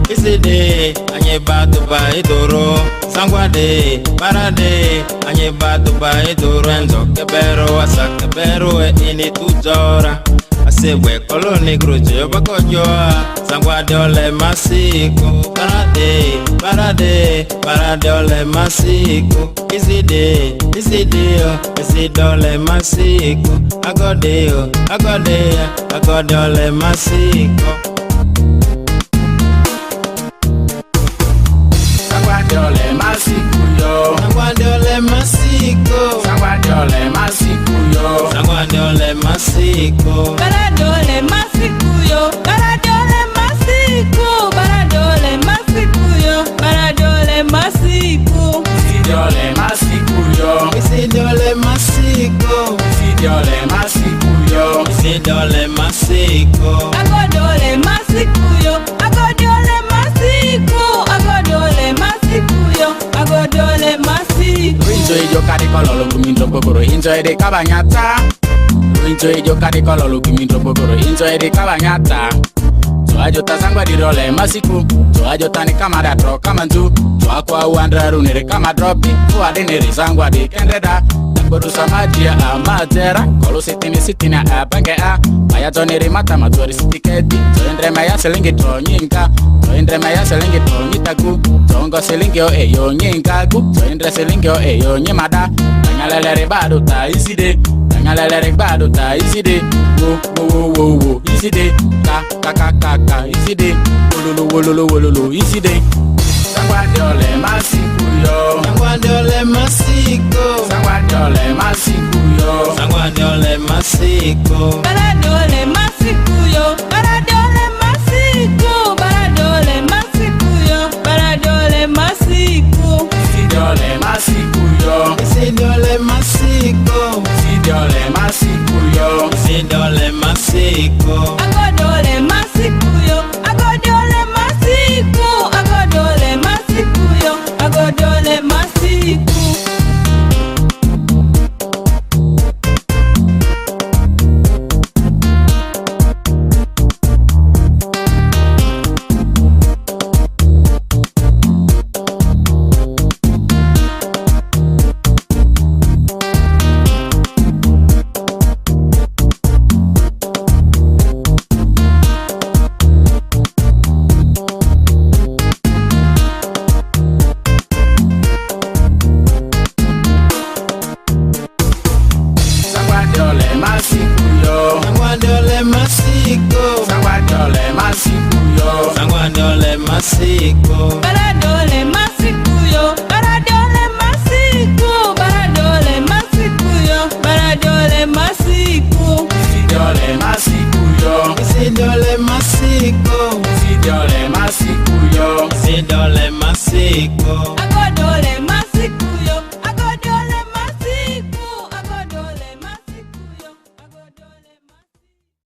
iside, anye batu ba idoro. Sangwade, parade, anye batu ba idoro. Enzo kebero, asa kebero, ini tujora. Asebwe koloni grujo bakojoa. Sangwade ole masiko. Parade, parade, parade ole masiko. Iside, iside ole masiko. Agodeo, agodea, agode ole masiko. Sangwade ole masiko yo. Sangwade ole masiko. Sangwade ole masiko yo. Sangwade ole masiko. Parade ole masiko yo. Parade ole masiko. Parade ole masiko yo. Parade ole masiko. Iside ole masiko yo. Iside ole masiko. Iside ole masiko yo. Iside ole masiko. Agode ole masiko yo. Agode ole masiko. Agode ole masiko yo. Agode ole masiko. Rinjo ijo kari kololo kuminto bokoro. Injo ede kabanyata. Rinjo ijo kari kololo kuminto bokoro. Injo ede kabanyata. Tuajota sangwadi role masiku. Tuajota ni kama datro kama nzu. Tuakwa uandra runere kama dropi. Tuade nere sangwadi kendeda. Takbodu samadia amatera. Kolo sitini apange a. Maya tonere mata matori sitiketi. Toendre maya selingi tronyinka. Toendre maya selingi tronyitaku. Tongo selingi o eyo nyinkaku. Toendre selingi o eyo nyimada. Tangalele bado ta iside. Tangalele bado ta iside. Wo iside. Ka iside. Wololo iside. Sangwade ole masiko yo. Sangwade ole masiko. Sangwade ole masiko yo. Sangwade ole masiko. Parade ole masiko yo. Parade ole masiko. Parade ole masiko yo. Parade ole masiko. Iside ole masiko yo. Iside ole masiko. Iside ole masiko yo. Iside ole masiko. Agode ole masiko yo. Agode ole masiko. Agode ole masiko yo. Agode ole masiko. Sangwade ole masiko yo. Sangwade ole masiko. Sangwade ole masiko yo. Sangwade ole masiko. Parade ole masiko yo. Parade ole masiko. Parade ole masiko yo. Parade ole masiko. Iside ole masiko yo. Iside ole masiko. Iside ole masiko yo. Iside ole masiko.